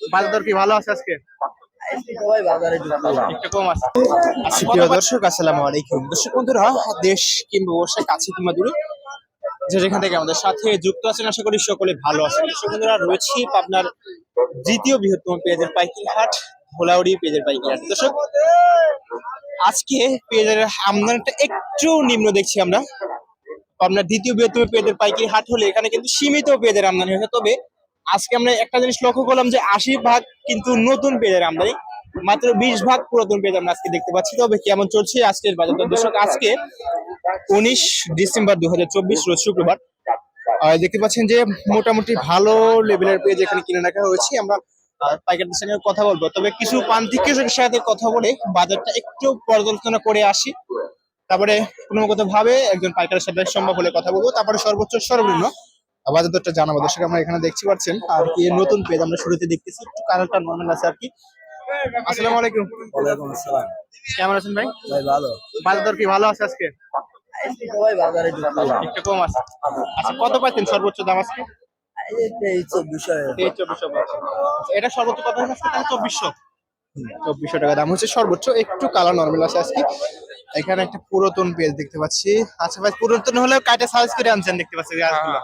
বাজার দর কি ভালো আছে আজকে? একটু কম আছে। সুপ্রিয় দর্শক, আসসালামু আলাইকুম। দর্শক বন্ধুরা, দেশ কিংবা বর্ষা কাছে কিংবা দূরে যে যেখান থেকে আমাদের সাথে যুক্ত আছেন, আশা করি সকলে ভালো আছেন। দর্শক বন্ধুরা, রয়েছি আপনার দ্বিতীয় বৃহত্তম পেঁয়াজের পাইকারি হাট, ধোলাউড়ি পেঁয়াজের পাইকারি হাট। দর্শক, আজকে পেঁয়াজের আমদানিটা একটু নিম্ন দেখছি আমরা। আপনার দ্বিতীয় বৃহত্তম পেঁয়াজের পাইকারি হাট হলে এখানে কিন্তু সীমিত পেঁয়াজের আমদানি হয়েছে। তবে আজকে আমরা একটা জিনিস লক্ষ্য করলাম যে 80% কিন্তু নতুন পেঁয়াজের আমদানি, মাত্র 20% পুরাতন পেঁয়াজ আমরা আজকে দেখতে পাচ্ছি। তবে কেমন চলছে আজকের বাজার দর? দর্শক, আজকে 19 ডিসেম্বর 2024 রোজ শুক্রবার। দেখতে পাচ্ছেন যে মোটামুটি ভালো লেভেলের পেঁয়াজ এখানে কিনে রাখা হয়েছে। আমরা পাইকারদের সঙ্গে কথা বলবো, তবে কিছু প্রান্তিক কৃষকের সাথে কথা বলে বাজারটা একটু পর্যালোচনা করে আসি। তারপরে ক্রমাগত ভাবে একজন পাইকারের সাথে সম্ভব হলে কথা বলবো, তারপরে সর্বোচ্চ সর্বনিম্ন বাজার দরটা জানাবো। দর্শক, আমরা এখানে দেখতে পাচ্ছেন আর কি নতুন পেঁয়াজ আমরা শুরুতে দেখতেছি, একটু কালারটা নরমাল আছে আর কি। আসসালামু আলাইকুম। ওয়ালাইকুম আসসালাম। কেমন আছেন ভাই? ভাই ভালো। বাজার দর কি ভালো আছে আজকে? ভাই বাজারে একটু কম আছে। আচ্ছা, কত পাচ্ছেন সর্বোচ্চ দাম আজকে? 2300 2400। এটা সর্বোচ্চ কত হচ্ছে আজকে? তাহলে 2400 টাকা দাম হচ্ছে সর্বোচ্চ। একটু কালার নরমাল আছে আজকে। এখানে একটা পুরাতন পেজ দেখতে পাচ্ছি। আচ্ছা ভাই, পুরাতন হলেও কাটে সাইজ করে আনছেন দেখতে পাচ্ছি গাছগুলো।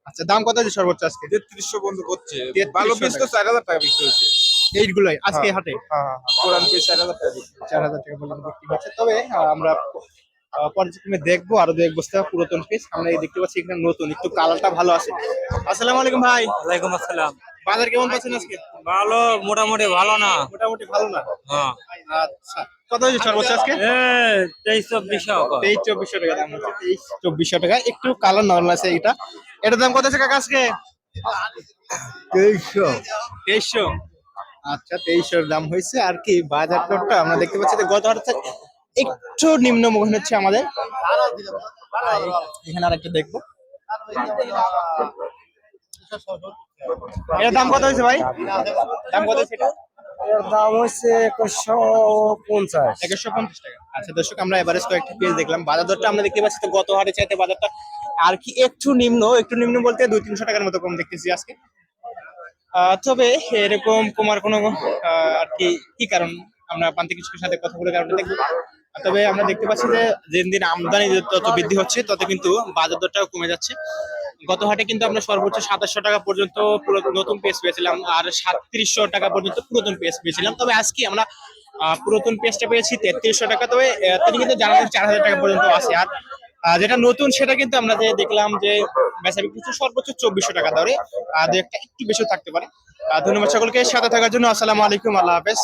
আচ্ছা, দাম কত আছে সর্বোচ্চ আজকে? 3300 বন্ধ করছে। 3300 ভালো পিস তো 4000 টাকা বিক্রি হচ্ছে। এইগুলোই আজকে হাটে পুরান পিস 4000 টাকা বিক্রি। 4000 টাকা পর্যন্ত বিক্রি হচ্ছে। তবে আমরা পর্যায়ক্রমে দেখবো আরো দু এক বস্তা পুরাতন পিস। আমরা এই দেখতে পাচ্ছি এখানে নতুন, একটু কালারটা ভালো আছে। আসসালামু আলাইকুম ভাই। ওয়ালাইকুম আসসালাম। বাজার কেমন পাচ্ছেন আজকে? ভালো, মোটামুটি ভালো না। মোটামুটি ভালো না। হ্যাঁ, আচ্ছা, কত হয়েছে সর্বোচ্চ আজকে? 2300-2400 করে। 23-2400 টাকা দাম হচ্ছে। 23-2400 টাকা, একটু কালার নরমাল আছে এটা। এটার দাম কত আছে কাকা আজকে? 2300। আচ্ছা, 2300 দাম হয়েছে আর কি। বাজার দরটা আমরা দেখতে পাচ্ছি যে গত হাট থেকে একটু নিম্ন মনে হচ্ছে আমাদের। এখানে আর একটা দেখবো, এর দাম কত হয়েছে ভাই? দাম কত হয়েছে এটা? এর দাম হচ্ছে 2150। 2150 টাকা। আচ্ছা দর্শক, আমরা এভারেজ কয়েকটা পেজ দেখলাম। বাজার দরটা আমরা দেখতে পাচ্ছি তো গত হাটে চাইতে বাজারটা আর কি একটু নিম্ন। একটু নিম্ন বলতে 200-300 টাকার মতো কম দেখতেছি আজকে। তবে এরকম কমার কোনো আর কি কি কারণ, আমরা প্রান্তিক কৃষকের সাথে কথা বলে কারণটা দেখবো। তবে আমরা দেখতে পাচ্ছি যে দিন দিন আমদানি যত বৃদ্ধি হচ্ছে তত কিন্তু বাজার দরটাও কমে যাচ্ছে। গত হাটে কিন্তু আমরা সর্বোচ্চ 2700 টাকা পর্যন্ত নতুন পেজ পেয়েছিলাম, আর 3700 টাকা পর্যন্ত পুরাতন পেজ পেয়েছিলাম। তবে আজকে আমরা পুরাতন পেজটা পেয়েছি 3300 টাকা। তবে তিনি কিন্তু জানালেন 4000 টাকা পর্যন্ত আছে। আর যেটা নতুন সেটা কিন্তু আমরা যে দেখলাম যে বেচা বিক্রি সর্বোচ্চ 2400 টাকা দরে, দু একটা একটু বেশি থাকতে পারে। ধন্যবাদ সকলকে সাথে থাকার জন্য। আসসালামু আলাইকুম, আল্লাহ হাফেজ।